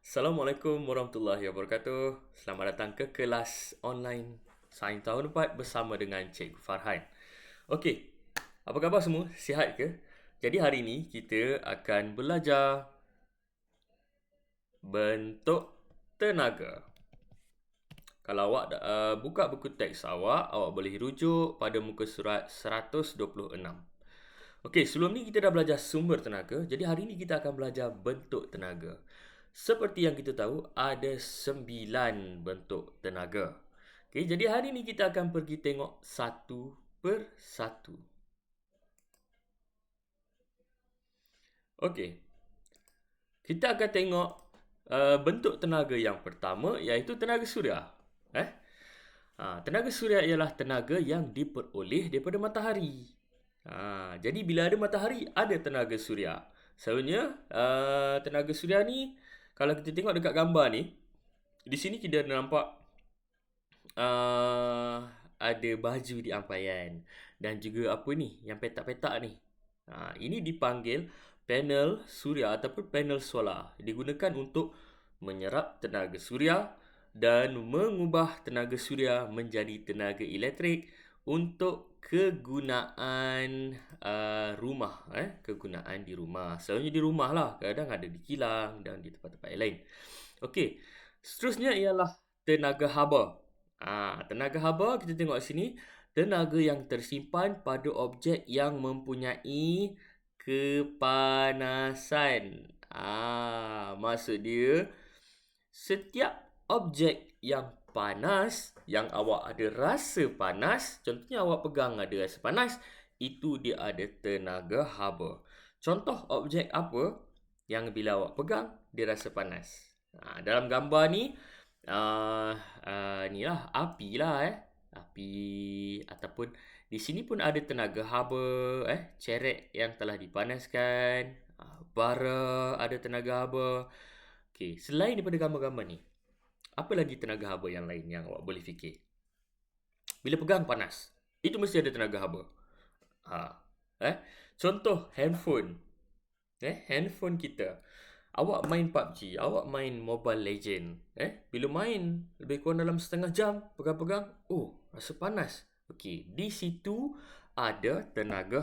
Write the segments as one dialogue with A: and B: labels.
A: Assalamualaikum warahmatullahi wabarakatuh. Selamat datang ke kelas online Sains tahun 4 bersama dengan Cikgu Farhan. Okey, apa khabar semua? Sihat ke? Jadi hari ini kita akan belajar bentuk tenaga. Kalau awak buka buku teks awak boleh rujuk pada muka surat 126. Okey, sebelum ni kita dah belajar sumber tenaga. Jadi hari ini kita akan belajar bentuk tenaga. Seperti yang kita tahu, ada 9 bentuk tenaga. Okey, jadi hari ini kita akan pergi tengok satu per satu. Okey, kita akan tengok bentuk tenaga yang pertama, iaitu tenaga suria. Tenaga suria ialah tenaga yang diperoleh daripada matahari. Jadi bila ada matahari, ada tenaga suria. Selalunya tenaga suria ni, kalau kita tengok dekat gambar ni, di sini kita nampak ada baju di ampaian. Dan juga apa ni, yang petak-petak ni. Ini dipanggil panel suria ataupun panel solar. Digunakan untuk menyerap tenaga suria dan mengubah tenaga suria menjadi tenaga elektrik untuk kegunaan rumah. Kegunaan di rumah. Selalunya di rumah lah. Kadang ada di kilang dan di tempat-tempat yang lain. Okey. Seterusnya ialah tenaga haba. Tenaga haba kita tengok sini. Tenaga yang tersimpan pada objek yang mempunyai kepanasan. Maksud dia, setiap objek yang panas, yang awak ada rasa panas, contohnya awak pegang ada rasa panas, itu dia ada tenaga haba. Contoh objek apa yang bila awak pegang, dia rasa panas? Dalam gambar ni, ni lah, api lah api, ataupun di sini pun ada tenaga haba, ceret yang telah dipanaskan, bara ada tenaga haba. Okey, selain daripada gambar-gambar ni, apa lagi tenaga haba yang lain yang awak boleh fikir? Bila pegang panas, itu mesti ada tenaga haba. Contoh handphone. Handphone kita. Awak main PUBG, awak main Mobile Legend. Bila main lebih kurang dalam setengah jam, pegang-pegang, rasa panas. Okey, di situ ada tenaga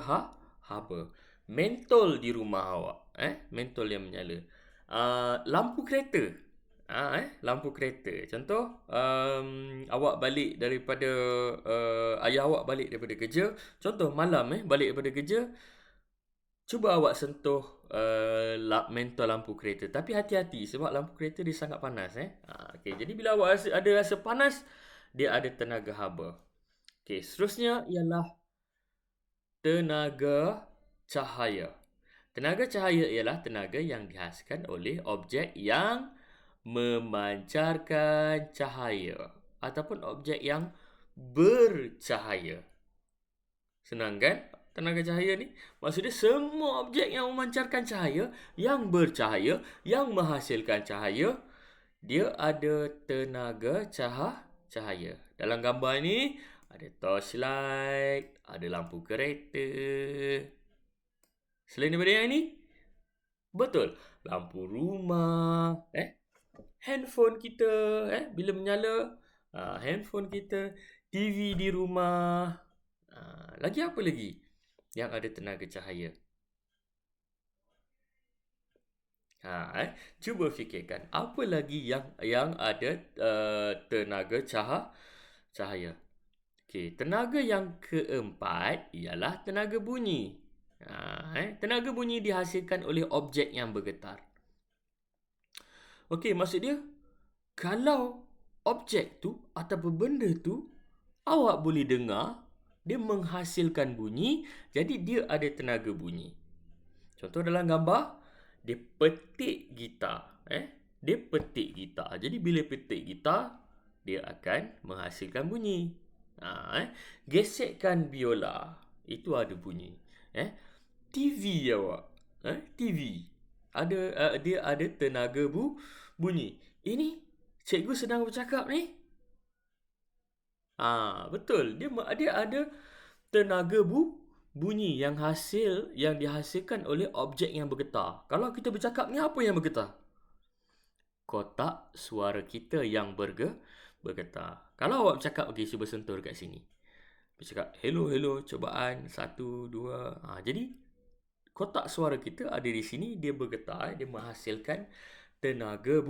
A: haba. Mentol di rumah awak, mentol yang menyala. Lampu kereta. Lampu kereta. Contoh, awak balik daripada ayah awak balik daripada kerja. Contoh malam balik daripada kerja. Cuba awak sentuh mentol lampu kereta. Tapi hati-hati sebab lampu kereta dia sangat panas. Okay, jadi bila awak ada rasa panas, dia ada tenaga haba. Okay, seterusnya ialah tenaga cahaya. Tenaga cahaya ialah tenaga yang dihasilkan oleh objek yang memancarkan cahaya ataupun objek yang bercahaya. Senang kan? Tenaga cahaya ni maksudnya semua objek yang memancarkan cahaya, yang bercahaya, yang menghasilkan cahaya, dia ada tenaga cahaya. Dalam gambar ni ada torchlight, ada lampu kereta. Selain daripada yang ni, betul, lampu rumah, handphone kita, bila menyala, handphone kita, TV di rumah. Lagi apa lagi yang ada tenaga cahaya? Cuba fikirkan apa lagi yang ada tenaga cahaya. Okey, tenaga yang keempat ialah tenaga bunyi. Tenaga bunyi dihasilkan oleh objek yang bergetar. Okey, maksud dia kalau objek tu ataupun benda tu awak boleh dengar, dia menghasilkan bunyi, jadi dia ada tenaga bunyi. Contoh dalam gambar, dia petik gitar. Dia petik gitar. Jadi bila petik gitar, dia akan menghasilkan bunyi. Gesekkan biola, itu ada bunyi. TV awak, TV, dia ada tenaga bunyi. Ini cikgu sedang bercakap ni. Betul. Dia ada tenaga bunyi yang dihasilkan oleh objek yang bergetar. Kalau kita bercakap ni, apa yang bergetar? kotak suara kita yang bergetar. Kalau awak bercakap, okey, cuba sentuh dekat sini. Bercakap, hello, hello, cubaan, 1, 2. Jadi, kotak suara kita ada di sini, dia bergetar, dia menghasilkan tenaga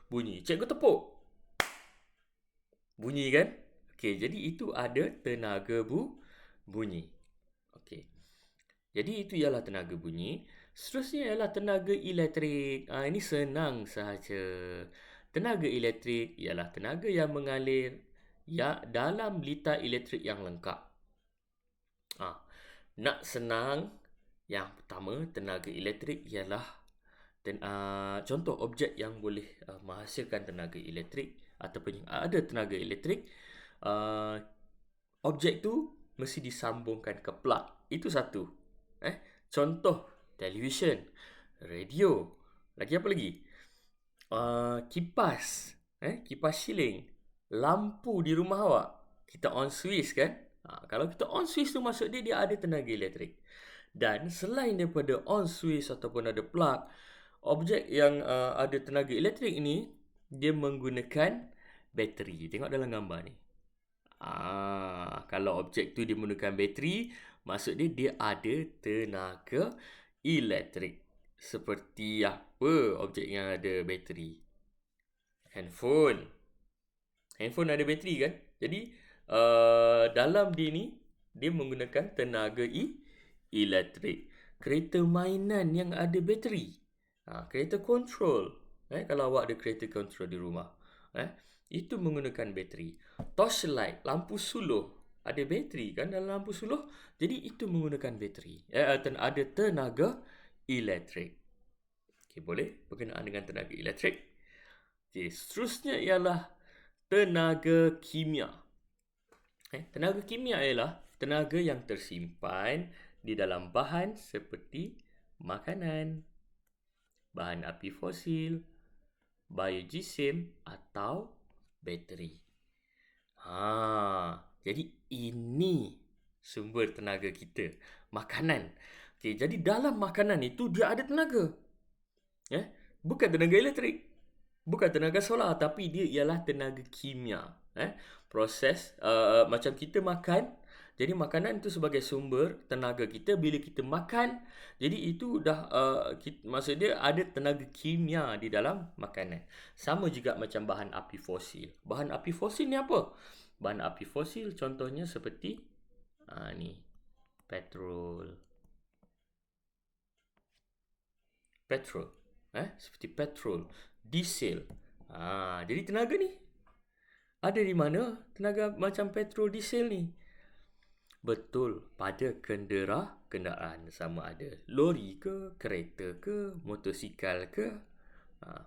A: bunyi. Cikgu tepuk. Bunyi kan? Okey, jadi itu ada tenaga bunyi. Okey. Jadi itu ialah tenaga bunyi. Seterusnya ialah tenaga elektrik. Ini senang sahaja. Tenaga elektrik ialah tenaga yang mengalir dalam litar elektrik yang lengkap. Nak senang, yang pertama tenaga elektrik ialah contoh objek yang boleh menghasilkan tenaga elektrik ataupun yang ada tenaga elektrik. Objek tu mesti disambungkan ke plug. Itu satu. Contoh televisyen, radio, lagi apa lagi? Kipas, kipas siling, lampu di rumah awak. Kita on switch kan? Kalau kita on switch tu maksud dia ada tenaga elektrik. Dan selain daripada on switch ataupun ada plug, objek yang ada tenaga elektrik ini dia menggunakan bateri. Tengok dalam gambar ni. Kalau objek tu dia menggunakan bateri, maksud dia ada tenaga elektrik. Seperti apa objek yang ada bateri? Handphone. Handphone ada bateri kan? Jadi dalam dia ni dia menggunakan tenaga elektrik. Kereta mainan yang ada bateri. Kereta control. Kalau awak ada kereta control di rumah, itu menggunakan bateri. Torchlight, lampu suluh, ada bateri kan dalam lampu suluh. Jadi itu menggunakan bateri. Ada tenaga elektrik. Okey, boleh berkenaan dengan tenaga elektrik. Okey, seterusnya ialah tenaga kimia. Tenaga kimia ialah tenaga yang tersimpan di dalam bahan seperti makanan, bahan api fosil, biojisim atau bateri. Jadi ini sumber tenaga kita, makanan. Okey, jadi dalam makanan itu dia ada tenaga. Bukan tenaga elektrik, bukan tenaga solar, tapi dia ialah tenaga kimia. Proses macam kita makan. Jadi makanan itu sebagai sumber tenaga kita. Bila kita makan, jadi itu dah maksud dia ada tenaga kimia di dalam makanan. Sama juga macam bahan api fosil. Bahan api fosil ni apa? Bahan api fosil contohnya seperti ni, petrol. Seperti petrol, diesel. Jadi tenaga ni ada di mana? Tenaga macam petrol, diesel ni. Betul, pada kenderaan, sama ada lori ke, kereta ke, motosikal ke.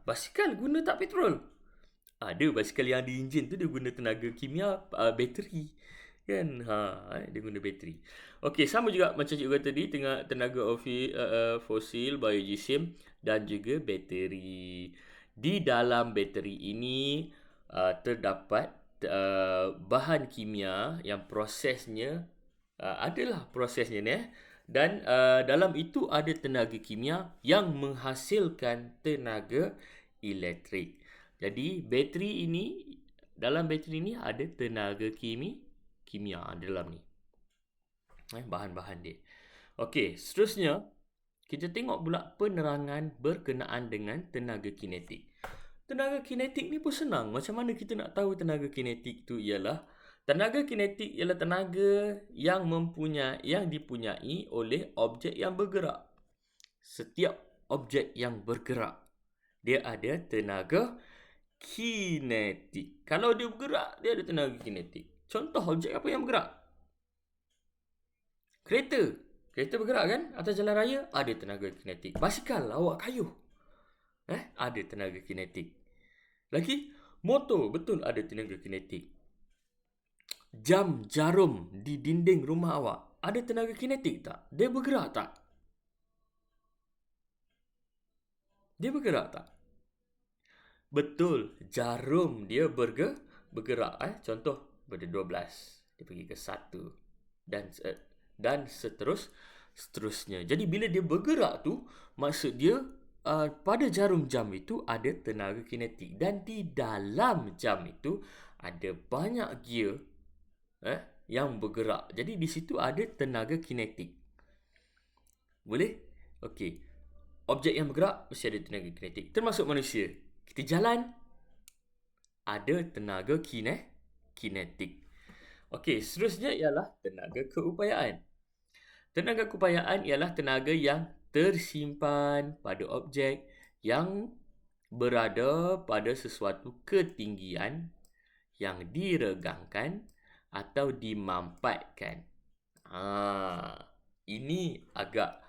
A: Basikal guna tak petrol? Ada basikal yang ada enjin tu dia guna tenaga kimia, bateri. Kan? Dia guna bateri. Okey, sama juga macam cikgu kata tadi, tenaga fosil, biojisim dan juga bateri. Di dalam bateri ini terdapat bahan kimia yang prosesnya adalah prosesnya ni. Dan dalam itu ada tenaga kimia yang menghasilkan tenaga elektrik. Jadi bateri ini, dalam bateri ini ada tenaga kimia dalam ni. Bahan-bahan dia. Okey, seterusnya kita tengok pula penerangan berkenaan dengan tenaga kinetik. Tenaga kinetik ni pun senang. Macam mana kita nak tahu tenaga kinetik tu ialah tenaga kinetik ialah tenaga yang dipunyai oleh objek yang bergerak. Setiap objek yang bergerak dia ada tenaga kinetik. Kalau dia bergerak, dia ada tenaga kinetik. Contoh objek apa yang bergerak? Kereta. Kereta bergerak kan? Atas jalan raya, ada tenaga kinetik. Basikal, awak kayuh. Ada tenaga kinetik. Lagi, motor, betul ada tenaga kinetik. Jam jarum di dinding rumah awak, ada tenaga kinetik tak? Dia bergerak tak? Dia bergerak tak? Betul, jarum dia bergerak. Contoh, pada 12, dia pergi ke 1. Dan seterusnya. Jadi bila dia bergerak tu, maksud dia pada jarum jam itu ada tenaga kinetik dan di dalam jam itu ada banyak gear yang bergerak. Jadi di situ ada tenaga kinetik. Boleh? Okey. Objek yang bergerak mesti ada tenaga kinetik. Termasuk manusia. Kita jalan, ada tenaga kinetik. Okey, seterusnya ialah tenaga keupayaan. Tenaga keupayaan ialah tenaga yang tersimpan pada objek yang berada pada sesuatu ketinggian yang diregangkan atau dimampatkan. Ini agak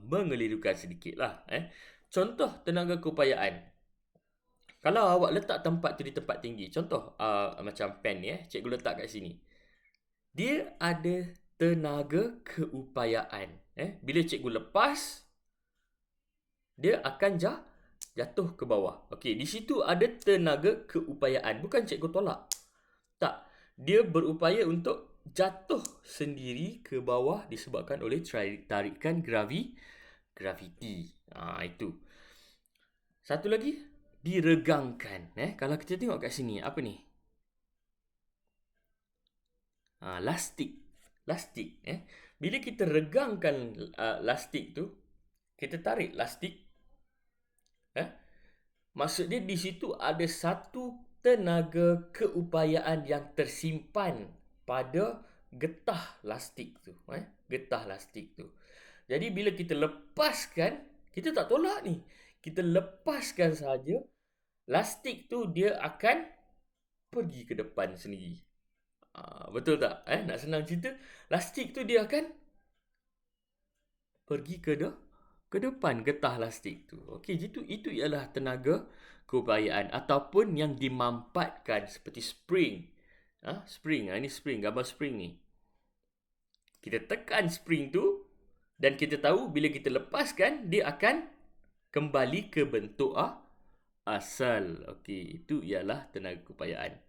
A: mengelirukan sedikitlah. Contoh tenaga keupayaan. Kalau awak letak tempat tu di tempat tinggi, contoh macam pen ni, cikgu letak kat sini. Dia ada tenaga keupayaan. Bila cikgu lepas, dia akan jatuh ke bawah. Okey, di situ ada tenaga keupayaan. Bukan cikgu tolak. Tak. Dia berupaya untuk jatuh sendiri ke bawah disebabkan oleh tarikan graviti. Itu. Satu lagi, diregangkan. Kalau kita tengok kat sini, apa ni? Lastik. Bila kita regangkan lastik tu, kita tarik lastik, maksudnya di situ ada satu tenaga keupayaan yang tersimpan pada getah lastik tu. Getah lastik tu. Jadi bila kita lepaskan, kita tak tolak ni. Kita lepaskan saja, lastik tu dia akan pergi ke depan sendiri. Betul tak? Nak senang cerita, lastik tu dia akan pergi ke depan getah lastik tu. Okey, itu ialah tenaga keupayaan ataupun yang dimampatkan seperti spring. Spring, ini spring, gambar spring ni. Kita tekan spring tu dan kita tahu bila kita lepaskan dia akan kembali ke bentuk asal. Okey, itu ialah tenaga keupayaan.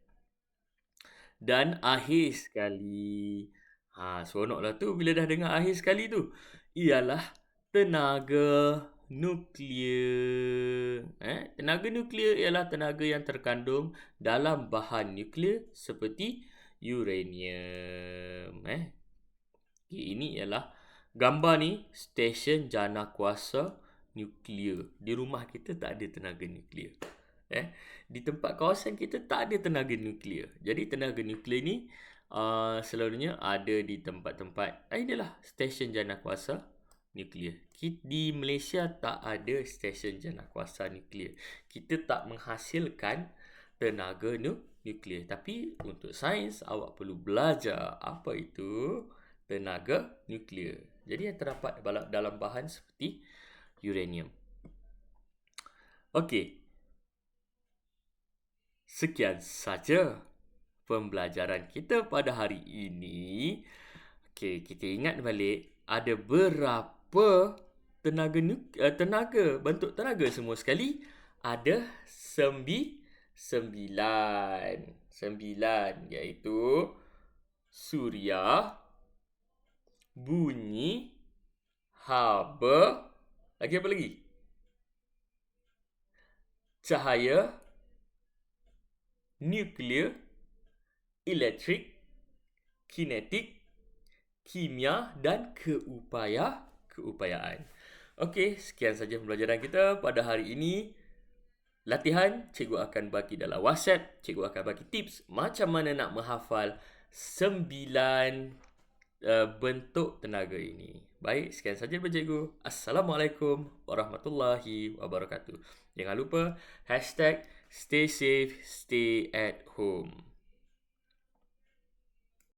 A: Dan akhir sekali, seronoklah tu bila dah dengar akhir sekali tu, ialah tenaga nuklear. Tenaga nuklear ialah tenaga yang terkandung dalam bahan nuklear seperti uranium. Ini ialah gambar ni stesen jana kuasa nuklear. Di rumah kita tak ada tenaga nuklear. Di tempat kawasan kita tak ada tenaga nuklear. Jadi tenaga nuklear ni selalunya ada di tempat-tempat inilah stesen jana kuasa nuklear. Di Malaysia tak ada stesen jana kuasa nuklear. Kita tak menghasilkan tenaga nuklear. Tapi untuk sains awak perlu belajar apa itu tenaga nuklear. Jadi yang terdapat dalam bahan seperti uranium. Okey. Sekian saja pembelajaran kita pada hari ini. Okey, kita ingat balik ada berapa bentuk tenaga semua sekali? Ada 9, iaitu suria, bunyi, haba, lagi apa lagi? Cahaya, nuklear, elektrik, kinetik, kimia dan keupayaan. Okey, sekian saja pembelajaran kita pada hari ini. Latihan, cikgu akan bagi dalam WhatsApp. Cikgu akan bagi tips macam mana nak menghafal 9 bentuk tenaga ini. Baik, sekian saja daripada cikgu. Assalamualaikum warahmatullahi wabarakatuh. Jangan lupa #stay safe, stay at home.